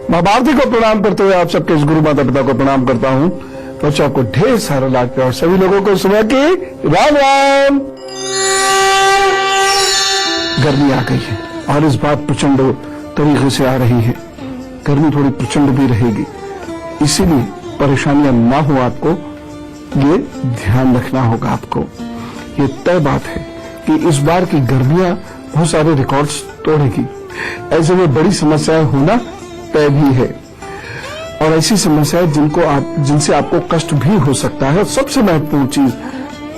मां भारती को प्रणाम करते हुए आप सबके इस गुरु माता पिता को प्रणाम करता हूं। बच्चों को ढेर सारा लाड प्यार, और सभी लोगों को सुबह की राम राम। गर्मी आ गई है और इस बार प्रचंड तरीके से आ रही है। गर्मी थोड़ी प्रचंड भी रहेगी, इसीलिए परेशानियां ना हो आपको, ये ध्यान रखना होगा आपको। ये तय बात है कि इस बार की गर्मियां बहुत सारे रिकॉर्ड्स तोड़ेगी। ऐसे में बड़ी समस्याएं होना तय भी है, और ऐसी समस्याएं जिनसे आपको कष्ट भी हो सकता है। सबसे महत्वपूर्ण चीज,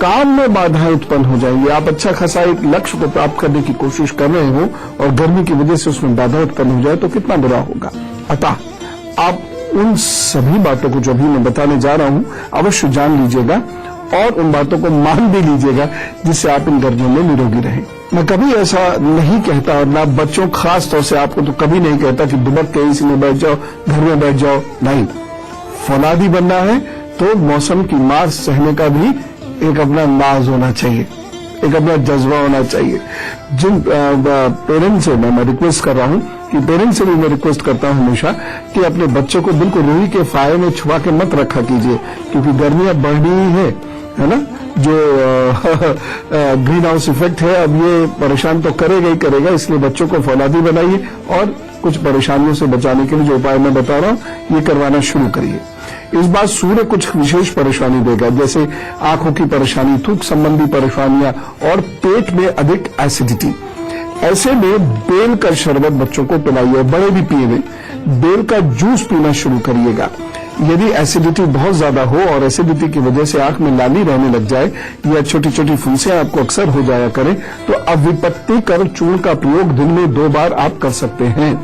काम में बाधाएं उत्पन्न हो जाएंगी। आप अच्छा खासा एक लक्ष्य को प्राप्त करने की कोशिश कर रहे हो और गर्मी की वजह से उसमें बाधा उत्पन्न हो जाए तो कितना बुरा होगा। अतः आप उन सभी बातों को जो भी मैं बताने जा रहा हूं अवश्य जान लीजिएगा और उन बातों को मान भी लीजिएगा, जिससे आप इन गर्मियों में निरोगी रहें। मैं कभी ऐसा नहीं कहता, और ना बच्चों खास तौर से आपको तो कभी नहीं कहता कि दुबक के एसी में बैठ जाओ, घर में बैठ जाओ। नहीं, फौलादी बनना है तो मौसम की मार सहने का भी एक अपना नाज होना चाहिए, एक अपना जज्बा होना चाहिए। जिन पेरेंट्स से मैं रिक्वेस्ट कर रहा हूं कि पेरेंट्स से भी मैं रिक्वेस्ट करता हूं हमेशा कि अपने बच्चे को बिल्कुल रूई के फाये में छुपा के मत रखा कीजिए, क्योंकि गर्मियां बढ़ रही है ना। जो ग्रीन हाउस इफेक्ट है अब ये परेशान तो करेगा ही करेगा, इसलिए बच्चों को फौलादी बनाइए और कुछ परेशानियों से बचाने के लिए जो उपाय मैं बता रहा हूं ये करवाना शुरू करिए। इस बार सूर्य कुछ विशेष परेशानी देगा, जैसे आंखों की परेशानी, थूक संबंधी परेशानियां और पेट में अधिक एसिडिटी। ऐसे में बेल का शरबत बच्चों को पिलाइए, बड़े भी पिए। बेल का जूस पीना शुरू करिएगा। यदि एसिडिटी बहुत ज्यादा हो और एसिडिटी की वजह से आंख में लाली रहने लग जाए या छोटी छोटी फुंसियां आपको अक्सर हो जाया करें, तो अविपत्तिकर चूर्ण का प्रयोग दिन में 2 बार आप कर सकते हैं।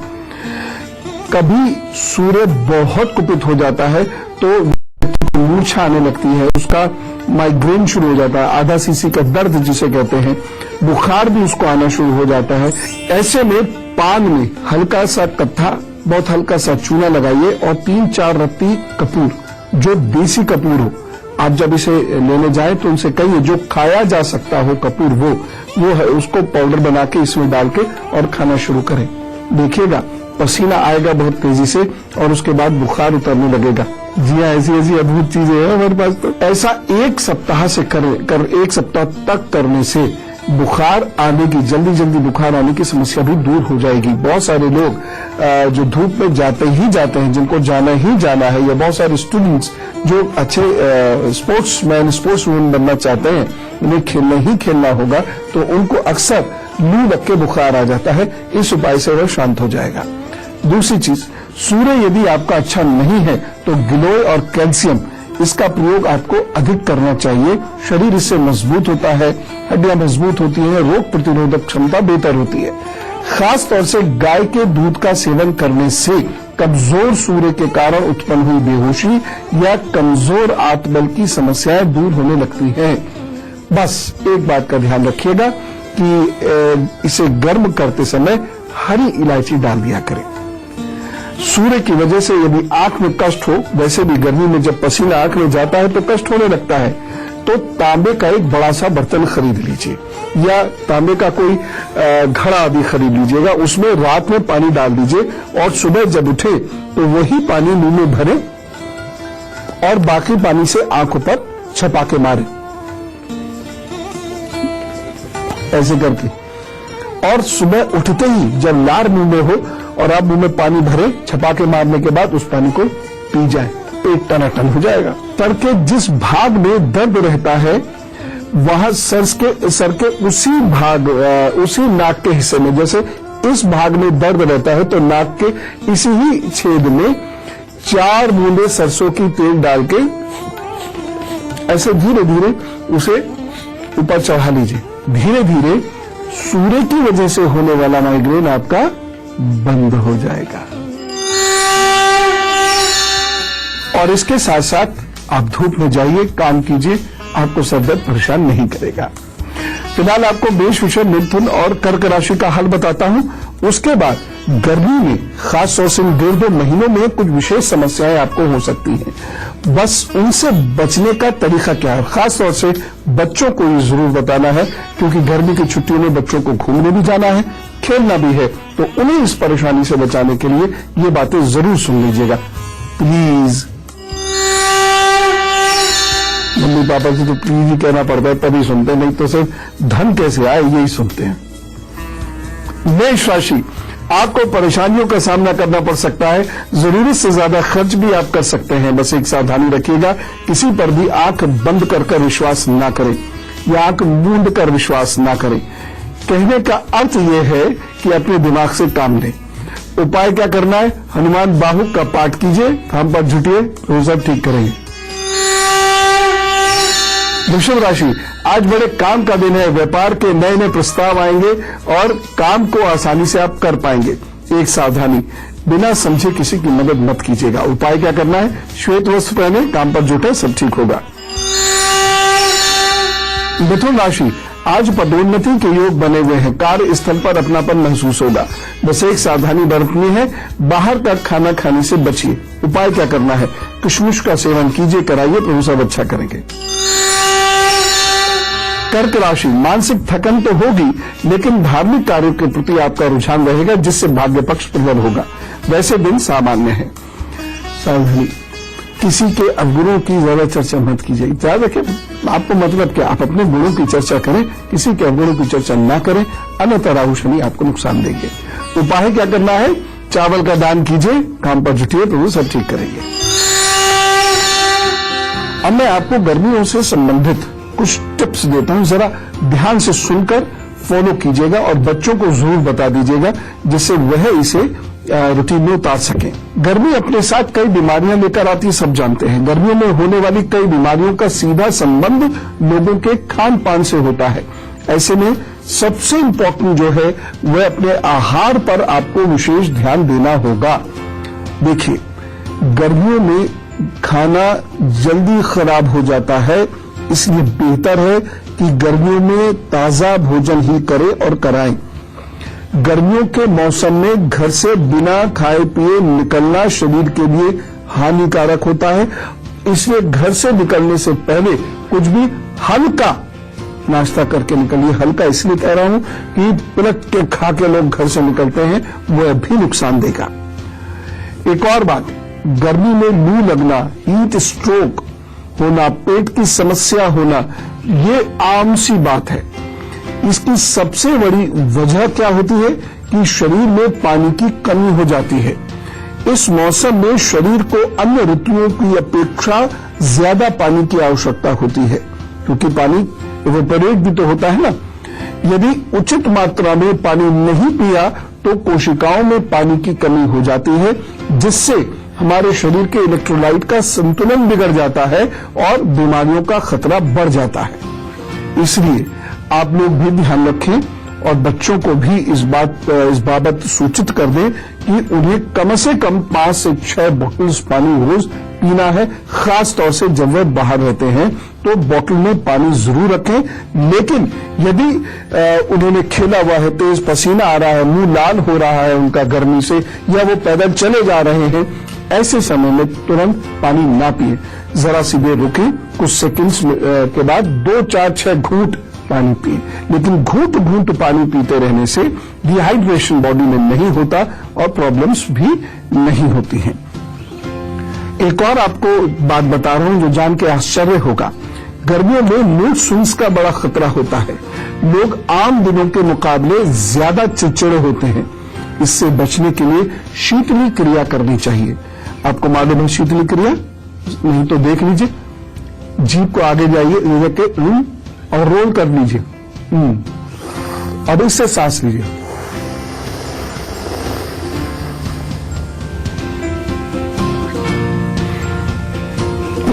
कभी सूर्य बहुत कुपित हो जाता है तो मूर्छा आने लगती है, उसका माइग्रेन शुरू हो जाता है, आधा सीसी का दर्द जिसे कहते हैं, बुखार भी उसको आना शुरू हो जाता है। ऐसे में पान में हल्का सा कत्था, बहुत हल्का सा चूना लगाइए और 3-4 रत्ती कपूर, जो देसी कपूर हो, आप जब इसे लेने जाएं तो उनसे कहिए जो खाया जा सकता हो कपूर वो है, उसको पाउडर बना के इसमें डाल के और खाना शुरू करें। देखिएगा पसीना आएगा बहुत तेजी से और उसके बाद बुखार उतरने लगेगा। जी हाँ, ऐसी ऐसी अद्भुत चीजें हैं हमारे पास। तो ऐसा 1 सप्ताह से एक सप्ताह तक करने से बुखार आने की, जल्दी बुखार आने की समस्या भी दूर हो जाएगी। बहुत सारे लोग जो धूप में जाते हैं, जिनको जाना ही जाना है, या बहुत सारे स्टूडेंट्स जो अच्छे स्पोर्ट्समैन बनना चाहते हैं, उन्हें खेलना ही खेलना होगा, तो उनको अक्सर लू लग के बुखार आ जाता है। इस उपाय से वह शांत हो जाएगा। दूसरी चीज, सूर्य यदि आपका अच्छा नहीं है तो गिलोय और कैल्शियम, इसका प्रयोग आपको अधिक करना चाहिए। शरीर इससे मजबूत होता है, हड्डियां मजबूत होती हैं, रोग प्रतिरोधक क्षमता बेहतर होती है। खास तौर से गाय के दूध का सेवन करने से कमजोर सूर्य के कारण उत्पन्न हुई बेहोशी या कमजोर आत्मबल की समस्याएं दूर होने लगती हैं। बस एक बात का ध्यान रखिएगा कि इसे गर्म करते समय हरी इलायची डाल दिया करें। सूर्य की वजह से यदि आंख में कष्ट हो, वैसे भी गर्मी में जब पसीना आंख में जाता है तो कष्ट होने लगता है, तो तांबे का एक बड़ा सा बर्तन खरीद लीजिए या तांबे का कोई घड़ा आदि खरीद लीजिएगा। उसमें रात में पानी डाल दीजिए और सुबह जब उठे तो वही पानी मुंह में भरे और बाकी पानी से आंखों पर छपाके मारे, ऐसे करके। और सुबह उठते ही जब लार मुंह में हो और आप मुंह में पानी भरे, छपाके मारने के बाद उस पानी को पी जाए, पेट टनाटन हो जाएगा। सर के जिस भाग में दर्द रहता है वहां सर के उसी नाक के हिस्से में, जैसे इस भाग में दर्द रहता है तो नाक के इसी ही छेद में 4 बूंदे सरसों की तेल डाल के ऐसे धीरे धीरे उसे ऊपर चढ़ा लीजिए। धीरे धीरे सूर्य की वजह से होने वाला माइग्रेन आपका बंद हो जाएगा। और इसके साथ साथ आप धूप में जाइए, काम कीजिए, आपको सर दर्द परेशान नहीं करेगा। फिलहाल आपको मेष, वृषभ, मिथुन और कर्क राशि का हल बताता हूं। उसके बाद गर्मी में खास तौर से 1.5-2 महीनों में कुछ विशेष समस्याएं आपको हो सकती हैं। बस उनसे बचने का तरीका क्या है, खासतौर से बच्चों को ये जरूर बताना है, क्योंकि गर्मी की छुट्टियों में बच्चों को घूमने भी जाना है, खेलना भी है, तो उन्हें इस परेशानी से बचाने के लिए ये बातें जरूर सुन लीजिएगा प्लीज। मम्मी पापा से तो प्लीज ही कहना पड़ता है, तभी सुनते, नहीं तो सिर्फ धन कैसे आए यही सुनते हैं। मेष राशि, आपको परेशानियों का सामना करना पड़ सकता है, जरूरत से ज्यादा खर्च भी आप कर सकते हैं। बस एक सावधानी रखिएगा, किसी पर भी आंख बंद कर विश्वास ना करें या आंख मूंद कर विश्वास ना करें। कहने का अर्थ यह है कि अपने दिमाग से काम लें। उपाय क्या करना है, हनुमान बाहुक का पाठ कीजिए, काम पर जुटिए, रोजा ठीक करेंगे। वृषभ राशि, आज बड़े काम का दिन है, व्यापार के नए नए प्रस्ताव आएंगे और काम को आसानी से आप कर पाएंगे। एक सावधानी, बिना समझे किसी की मदद मत कीजिएगा। उपाय क्या करना है, श्वेत वस्त्र पहने, काम पर जुटे, सब ठीक होगा। मिथुन राशि, आज पदोन्नति के योग बने हुए हैं, कार्य स्थल पर अपनापन महसूस होगा। बस एक सावधानी बरतनी है, बाहर का खाना खाने से बचिए। उपाय क्या करना है, किशमिश का सेवन कीजिए, कराइए, प्रभु सब अच्छा करेंगे। कर्क राशि, मानसिक थकन तो होगी, लेकिन धार्मिक कार्यों के प्रति आपका रुझान रहेगा, जिससे भाग्य पक्ष प्रबल होगा। वैसे दिन सामान्य है। सावधानी, किसी के अवगुणों की ज्यादा चर्चा मत कीजिए। याद रखें, आपको मतलब क्या, आप अपने गुणों की चर्चा करें, किसी के अवगुणों की चर्चा ना करें, अन्यथा राहु शनि आपको नुकसान देंगे। उपाय क्या करना है, चावल का दान कीजिए, काम पर जुटिए, प्रभु सब ठीक करेंगे। अब मैं आपको गर्मियों से संबंधित कुछ टिप्स देता हूं, जरा ध्यान से सुनकर फॉलो कीजिएगा और बच्चों को जरूर बता दीजिएगा, जिससे वह इसे रूटीन में उतार सकें। गर्मी अपने साथ कई बीमारियां लेकर आती है, सब जानते हैं। गर्मियों में होने वाली कई बीमारियों का सीधा संबंध लोगों के खान पान से होता है। ऐसे में सबसे इम्पोर्टेंट जो है वह अपने आहार पर आपको विशेष ध्यान देना होगा। देखिए, गर्मियों में खाना जल्दी खराब हो जाता है, इसलिए बेहतर है कि गर्मियों में ताजा भोजन ही करें और कराएं। गर्मियों के मौसम में घर से बिना खाए पिए निकलना शरीर के लिए हानिकारक होता है, इसलिए घर से निकलने से पहले कुछ भी हल्का नाश्ता करके निकलिए। हल्का इसलिए कह रहा हूं कि पलट के खा के लोग घर से निकलते हैं, वह भी नुकसान देगा। एक और बात, गर्मी में लू लगना, हीट स्ट्रोक होना, पेट की समस्या होना, ये आम सी बात है। इसकी सबसे बड़ी वजह क्या होती है कि शरीर में पानी की कमी हो जाती है। इस मौसम में शरीर को अन्य ऋतुओं की अपेक्षा ज्यादा पानी की आवश्यकता होती है, क्योंकि पानी इवेपोरेट भी तो होता है ना। यदि उचित मात्रा में पानी नहीं पिया तो कोशिकाओं में पानी की कमी हो जाती है, जिससे हमारे शरीर के इलेक्ट्रोलाइट का संतुलन बिगड़ जाता है और बीमारियों का खतरा बढ़ जाता है। इसलिए आप लोग भी ध्यान रखें और बच्चों को भी इस बाबत सूचित कर दें कि उन्हें कम से कम 5 से 6 बॉटल्स पानी रोज पीना है। खास तौर से जब वे बाहर रहते हैं तो बॉटल में पानी जरूर रखें, लेकिन यदि उन्होंने खेला हुआ है, तेज पसीना आ रहा है, मुंह लाल हो रहा है उनका गर्मी से, या वो पैदल चले जा रहे हैं, ऐसे समय में तुरंत पानी ना पिए। जरा सी देर रुकें, कुछ सेकंड्स के बाद 2, 4, 6 घूंट पानी पिए, लेकिन घूंट घूंट पानी पीते रहने से डिहाइड्रेशन बॉडी में नहीं होता और प्रॉब्लम्स भी नहीं होती हैं। एक और आपको बात बता रहा हूं जो जान के आश्चर्य होगा, गर्मियों में मूड स्विंग्स का बड़ा खतरा होता है। लोग आम दिनों के मुकाबले ज्यादा चिड़चिड़े होते हैं। इससे बचने के लिए शीतली क्रिया करनी चाहिए। आपको मालूम है शीतली क्रिया? नहीं तो देख लीजिए, जीभ को आगे जाइए लेके और रोल कर लीजिए, अब इससे सांस लीजिए।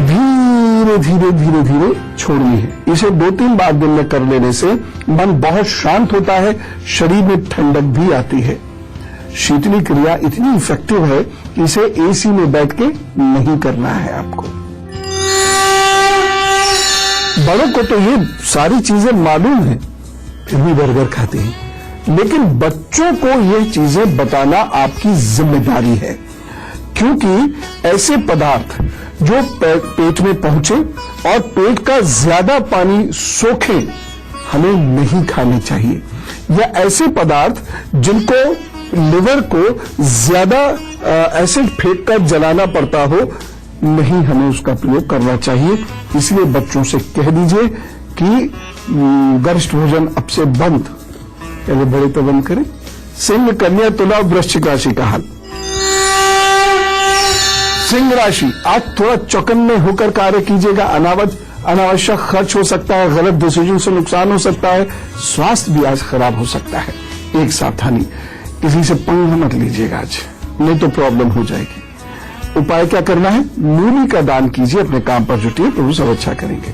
धीरे धीरे धीरे धीरे छोड़नी है। इसे 2-3 बार दिन में कर लेने से मन बहुत शांत होता है, शरीर में ठंडक भी आती है। शीतली क्रिया इतनी इफेक्टिव है कि इसे एसी में बैठ के नहीं करना है आपको। बड़ों को तो ये सारी चीजें मालूम है, फिर भी बर्गर खाते हैं, लेकिन बच्चों को ये चीजें बताना आपकी जिम्मेदारी है, क्योंकि ऐसे पदार्थ जो पेट में पहुंचे और पेट का ज्यादा पानी सोखे हमें नहीं खाने चाहिए, या ऐसे पदार्थ जिनको लिवर को ज्यादा एसिड फेंक कर जलाना पड़ता हो, नहीं हमें उसका प्रयोग करना चाहिए। इसलिए बच्चों से कह दीजिए कि गरिष्ठ भोजन अब से बंद, पहले बड़े तो बंद करें। सिंह, कन्या, तुला, वृश्चिक राशि का हाल। सिंह राशि, आज थोड़ा चौकन्ने होकर कार्य कीजिएगा। अनावश्यक खर्च हो सकता है, गलत डिसीजन से नुकसान हो सकता है, स्वास्थ्य भी आज खराब हो सकता है। एक सावधानी, किसी से पंगा मत लीजिएगा आज, नहीं तो प्रॉब्लम हो जाएगी। उपाय क्या करना है? मूली का दान कीजिए, अपने काम पर जुटिए, प्रभु सब अच्छा करेंगे।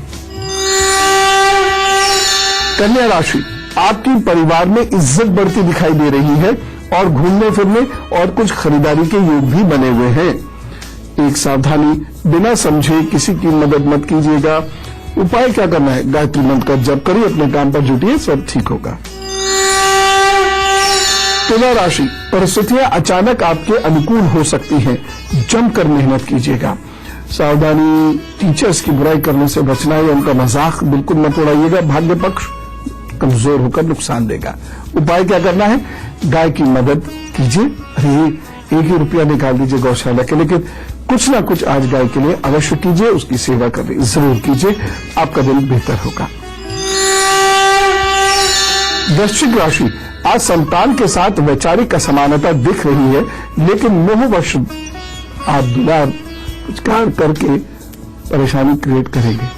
कन्या राशि, आपकी परिवार में इज्जत बढ़ती दिखाई दे रही है और घूमने फिरने और कुछ खरीदारी के योग भी बने हुए हैं। एक सावधानी, बिना समझे किसी की मदद मत कीजिएगा। उपाय क्या करना है? गायत्री मंत्र का जप करिए, अपने काम पर जुटिए, सब ठीक होगा। तुला राशि, परिस्थितियां अचानक आपके अनुकूल हो सकती हैं, जमकर मेहनत कीजिएगा। सावधानी, टीचर्स की बुराई करने से बचना है, उनका मजाक बिल्कुल मत उड़ाइएगा, भाग्य पक्ष कमजोर होकर नुकसान देगा। उपाय क्या करना है? गाय की मदद कीजिए। अरे 1 ही रुपया निकाल दीजिए गौशाला के, लेकिन कुछ ना कुछ आज गाय के लिए अवश्य कीजिए, उसकी सेवा करिए, जरूर कीजिए, आपका दिन बेहतर होगा। वृश्चिक राशि, आज संतान के साथ वैचारिक असमानता दिख रही है, लेकिन मोहवश आप दुलार पुचकार करके परेशानी क्रिएट करेंगे।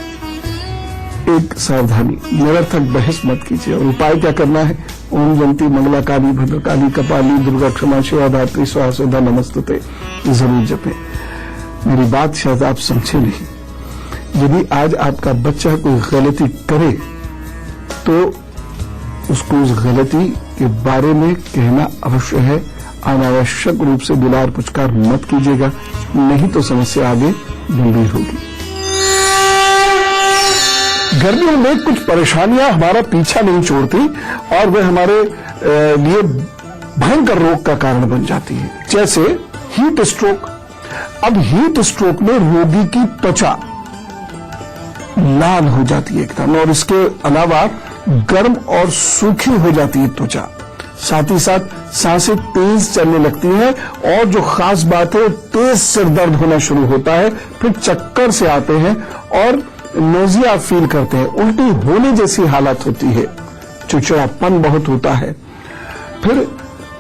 एक सावधानी, निरर्थक बहस मत कीजिए। और उपाय क्या करना है? ओम जयंती मंगला काली भद्रकाली कपाली दुर्गा क्षमा शिवा धात्री स्वाहा स्वधा नमस्तुते जरूर जपें। मेरी बात शायद आप समझे नहीं। यदि आज आपका बच्चा कोई गलती करे तो उसको उस गलती के बारे में कहना अवश्य है। अनावश्यक रूप से दुलार पुचकार मत कीजिएगा, नहीं तो समस्या आगे गंभीर होगी। गर्मियों में कुछ परेशानियां हमारा पीछा नहीं छोड़ती और वे हमारे लिए भयंकर रोग का कारण बन जाती है, जैसे हीट स्ट्रोक। अब हीट स्ट्रोक में रोगी की त्वचा लाल हो जाती है एकदम, और इसके अलावा गर्म और सूखी हो जाती है त्वचा। साथ ही साथ सांसें तेज चलने लगती हैं, और जो खास बात है, तेज सिर दर्द होना शुरू होता है, फिर चक्कर से आते हैं और नोजिया फील करते हैं, उल्टी होने जैसी हालत होती है, चिड़चिड़ापन बहुत होता है, फिर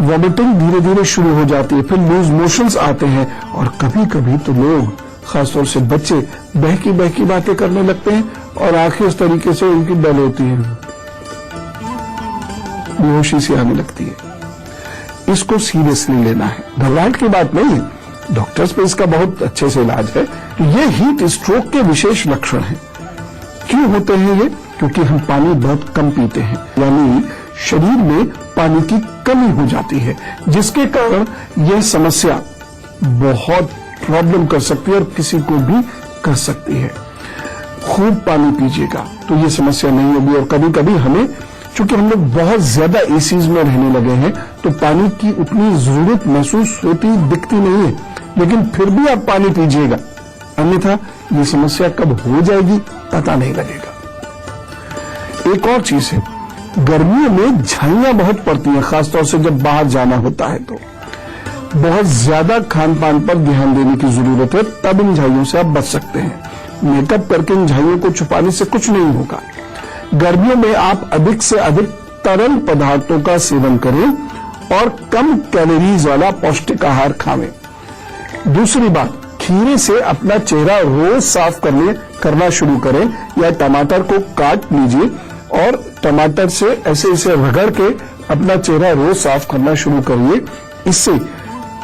वॉमिटिंग धीरे धीरे शुरू हो जाती है, फिर लूज मोशंस आते हैं, और कभी कभी तो लोग, खासतौर से बच्चे, बहकी बहकी बातें करने लगते हैं और आंखें इस तरीके से उनकी डल होती है, बेहोशी सी आने लगती है। इसको सीरियसली लेना है, घबराहट की बात नहीं है, डॉक्टर्स पे इसका बहुत अच्छे से इलाज है। तो ये हीट स्ट्रोक के विशेष लक्षण हैं। क्यों होते हैं ये? क्योंकि हम पानी बहुत कम पीते हैं, यानी शरीर में पानी की कमी हो जाती है, जिसके कारण यह समस्या बहुत प्रॉब्लम कर सकती है और किसी को भी कर सकती है। खूब पानी पीजिएगा तो ये समस्या नहीं होगी। और कभी कभी हमें, चूंकि हम लोग बहुत ज्यादा एसीज में रहने लगे हैं, तो पानी की उतनी जरूरत महसूस होती दिखती नहीं है, लेकिन फिर भी आप पानी पीजिएगा, अन्यथा ये समस्या कब हो जाएगी पता नहीं लगेगा। एक और चीज है, गर्मियों में झाइयां बहुत पड़ती हैं, खासतौर से जब बाहर जाना होता है, तो बहुत ज्यादा खान पान पर ध्यान देने की जरूरत है, तब इन झाइयों से आप बच सकते हैं। मेकअप करके इन झाइयों को छुपाने से कुछ नहीं होगा। गर्मियों में आप अधिक से अधिक तरल पदार्थों का सेवन करें और कम कैलोरीज वाला पौष्टिक आहार खाएं। दूसरी बात, खीरे से अपना चेहरा रोज साफ करना शुरू करें, या टमाटर को काट लीजिए और टमाटर से ऐसे ऐसे रगड़ के अपना चेहरा रोज साफ करना शुरू करिए। इससे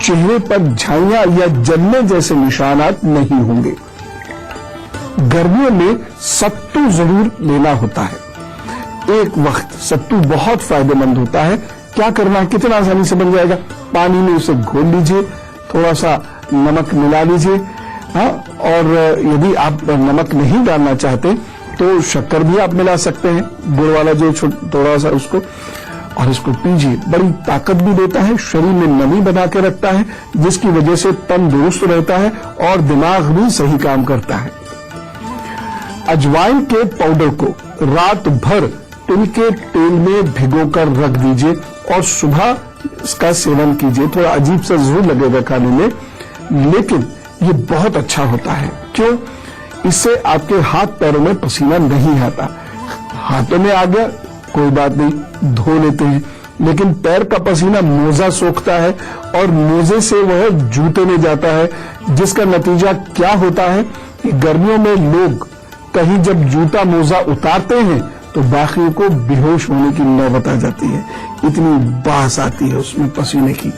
चेहरे पर झाइयां या जलने जैसे निशानात नहीं होंगे। गर्मियों में सत्तू जरूर लेना होता है। एक वक्त सत्तू बहुत फायदेमंद होता है। क्या करना है, कितना आसानी से बन जाएगा। पानी में उसे घोल लीजिए, थोड़ा सा नमक मिला लीजिए, हाँ, और यदि आप नमक नहीं डालना चाहते तो शक्कर भी आप मिला सकते हैं, गुड़ वाला जो थोड़ा सा उसको, और इसको पीजिए। बड़ी ताकत भी देता है, शरीर में नमी बना के रखता है, जिसकी वजह से तंदुरुस्त रहता है और दिमाग भी सही काम करता है। अजवाइन के पाउडर को रात भर तिल के तेल में भिगोकर रख दीजिए और सुबह इसका सेवन कीजिए। थोड़ा अजीब सा जरूर लगेगा खाने में, लेकिन ये बहुत अच्छा होता है। क्यों? इससे आपके हाथ पैरों में पसीना नहीं आता। हाथों में आ गया कोई बात नहीं, धो लेते हैं, लेकिन पैर का पसीना मोजा सोखता है और मोजे से वह जूते में जाता है, जिसका नतीजा क्या होता है कि गर्मियों में लोग कहीं जब जूता मोजा उतारते हैं तो बाकियों को बेहोश होने की नौबत आ जाती है। इतनी बास आती है उसमें पसीने की,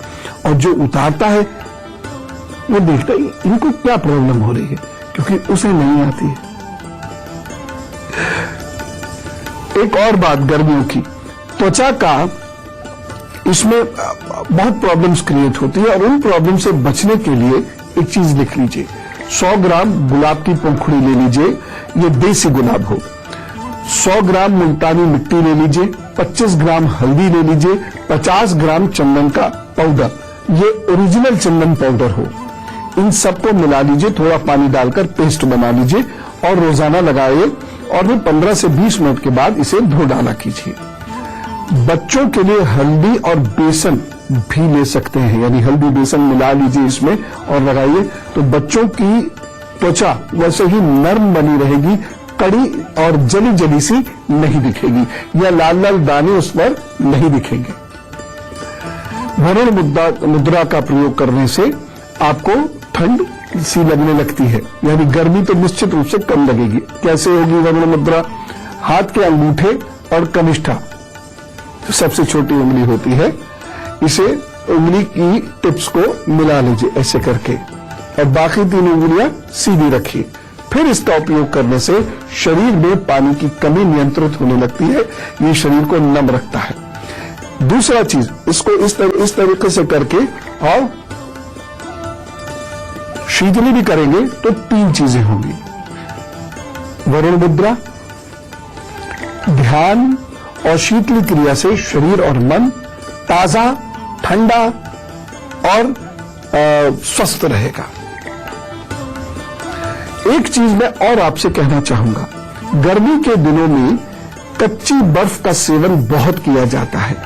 और जो उतारता है वो देखता है इनको क्या प्रॉब्लम हो रही है, क्योंकि उसे नहीं आती है। एक और बात गर्मियों की, त्वचा का इसमें बहुत प्रॉब्लम्स क्रिएट होती है, और उन प्रॉब्लम से बचने के लिए एक चीज लिख लीजिए। 100 ग्राम गुलाब की पंखुड़ी ले लीजिए, ये देसी गुलाब हो। 100 ग्राम मुल्तानी मिट्टी ले लीजिए, 25 ग्राम हल्दी ले लीजिए, 50 ग्राम चंदन का पाउडर, ये ओरिजिनल चंदन पाउडर हो। इन सबको मिला लीजिए, थोड़ा पानी डालकर पेस्ट बना लीजिए और रोजाना लगाइए, और फिर 15 से 20 मिनट के बाद इसे धो डाला कीजिए। बच्चों के लिए हल्दी और बेसन भी ले सकते हैं, यानी हल्दी बेसन मिला लीजिए इसमें और लगाइए, तो बच्चों की त्वचा वैसे ही नर्म बनी रहेगी, कड़ी और जली जली सी नहीं दिखेगी, या लाल लाल दाने उस पर नहीं दिखेंगे। वरुण मुद्रा का प्रयोग करने से आपको ठंड सी लगने लगती है, यानी गर्मी तो निश्चित रूप से कम लगेगी। कैसे होगी वरुण मुद्रा? हाथ के अंगूठे और कनिष्ठा, सबसे छोटी उंगली होती है, इसे उंगली की टिप्स को मिला लीजिए ऐसे करके, और बाकी 3 उंगलियां सीधी रखिए। फिर इसका उपयोग करने से शरीर में पानी की कमी नियंत्रित होने लगती है, ये शरीर को नम रखता है। दूसरा चीज, इसको इस तरीके से करके और शीतली भी करेंगे तो 3 चीजें होंगी। वरुण मुद्रा, ध्यान और शीतली क्रिया से शरीर और मन ताजा, ठंडा और स्वस्थ रहेगा। एक चीज मैं और आपसे कहना चाहूंगा, गर्मी के दिनों में कच्ची बर्फ का सेवन बहुत किया जाता है।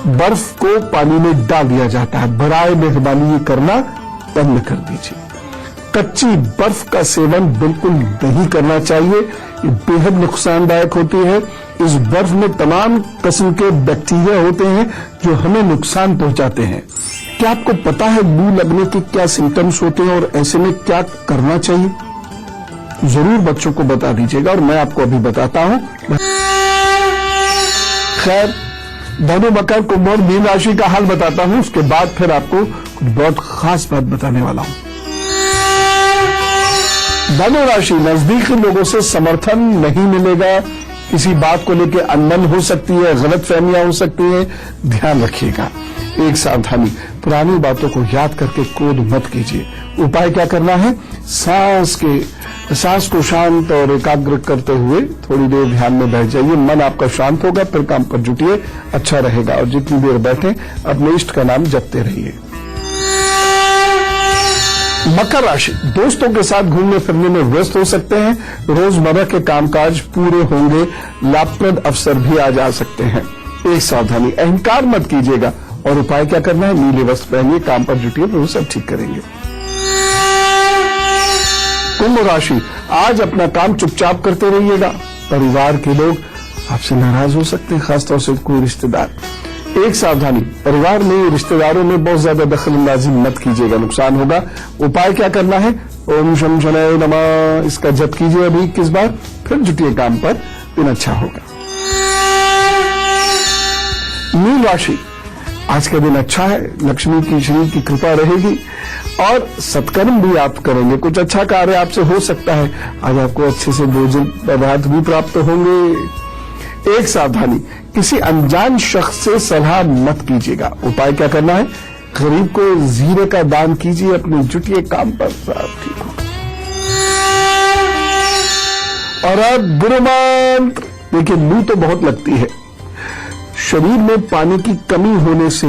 बर्फ को पानी में डाल दिया जाता है, बराए मेहरबानी ये करना बंद कर दीजिए। कच्ची बर्फ का सेवन बिल्कुल नहीं करना चाहिए, ये बेहद नुकसानदायक होती है। इस बर्फ में तमाम किस्म के बैक्टीरिया होते हैं जो हमें नुकसान पहुंचाते हैं। क्या आपको पता है लू लगने के क्या सिम्टम्स होते हैं और ऐसे में क्या करना चाहिए? जरूर बच्चों को बता दीजिएगा, और मैं आपको अभी बताता हूं। खैर, धनु, मकर, कुंभ और मीन राशि का हाल बताता हूं, उसके बाद फिर आपको कुछ बहुत खास बात बताने वाला हूं। धनु राशि, नजदीकी लोगों से समर्थन नहीं मिलेगा, किसी बात को लेकर अनबन हो सकती है, गलतफहमियां हो सकती हैं, ध्यान रखिएगा। एक सावधानी, पुरानी बातों को याद करके क्रोध मत कीजिए। उपाय क्या करना है? सांस को शांत और एकाग्र करते हुए थोड़ी देर ध्यान में बैठ जाइए, मन आपका शांत होगा, फिर काम पर जुटिए, अच्छा रहेगा। और जितनी देर बैठे अपने इष्ट का नाम जपते रहिए। मकर राशि, दोस्तों के साथ घूमने फिरने में व्यस्त हो सकते हैं, रोजमर्रा के कामकाज पूरे होंगे, लाभप्रद अवसर भी आ जा सकते हैं। एक सावधानी, अहंकार मत कीजिएगा, और उपाय क्या करना है? नीले वस्त्र पहनिए, काम पर जुटिए, तो सब ठीक करेंगे। कुंभ राशि, आज अपना काम चुपचाप करते रहिएगा, परिवार के लोग आपसे नाराज हो सकते हैं, खासतौर से कोई रिश्तेदार। एक सावधानी, परिवार में रिश्तेदारों में बहुत ज्यादा दखलंदाजी मत कीजिएगा, नुकसान होगा। उपाय क्या करना है? ओम शम शनाय नमः, इसका जप कीजिए अभी 21 बार, फिर जुटिए काम पर, दिन अच्छा होगा। मीन राशि, आज का दिन अच्छा है, लक्ष्मी की श्री की कृपा रहेगी और सत्कर्म भी आप करेंगे, कुछ अच्छा कार्य आपसे हो सकता है। आज आपको अच्छे से भोजन पदार्थ भी प्राप्त होंगे। एक सावधानी, किसी अनजान शख्स से सलाह मत कीजिएगा। उपाय क्या करना है? गरीब को जीरे का दान कीजिए, अपने जुटिए काम पर, सब ठीक हो। और अब गुरु मंत्र, देखिए लू तो बहुत लगती है, शरीर में पानी की कमी होने से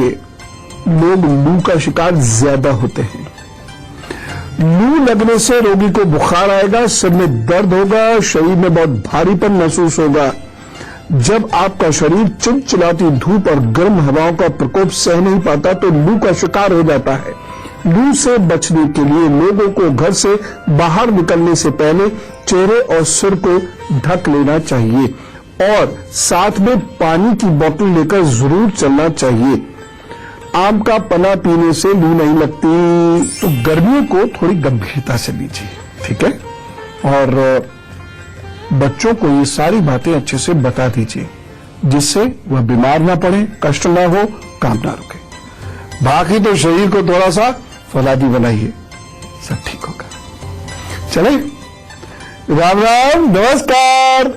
लोग लू का शिकार ज्यादा होते हैं। लू लगने से रोगी को बुखार आएगा, सिर में दर्द होगा, शरीर में बहुत भारीपन महसूस होगा। जब आपका शरीर चिलचिलाती धूप और गर्म हवाओं का प्रकोप सह नहीं पाता तो लू का शिकार हो जाता है। लू से बचने के लिए लोगों को घर से बाहर निकलने से पहले चेहरे और सिर को ढक लेना चाहिए और साथ में पानी की बोतल लेकर जरूर चलना चाहिए। आम का पना पीने से लू नहीं लगती, तो गर्मियों को थोड़ी गंभीरता से लीजिए, ठीक है। और बच्चों को ये सारी बातें अच्छे से बता दीजिए जिससे वह बीमार ना पड़े, कष्ट ना हो, काम ना रुके। बाकी तो शरीर को थोड़ा सा फौलादी बनाइए, सब ठीक होगा। चले, राम राम, नमस्कार।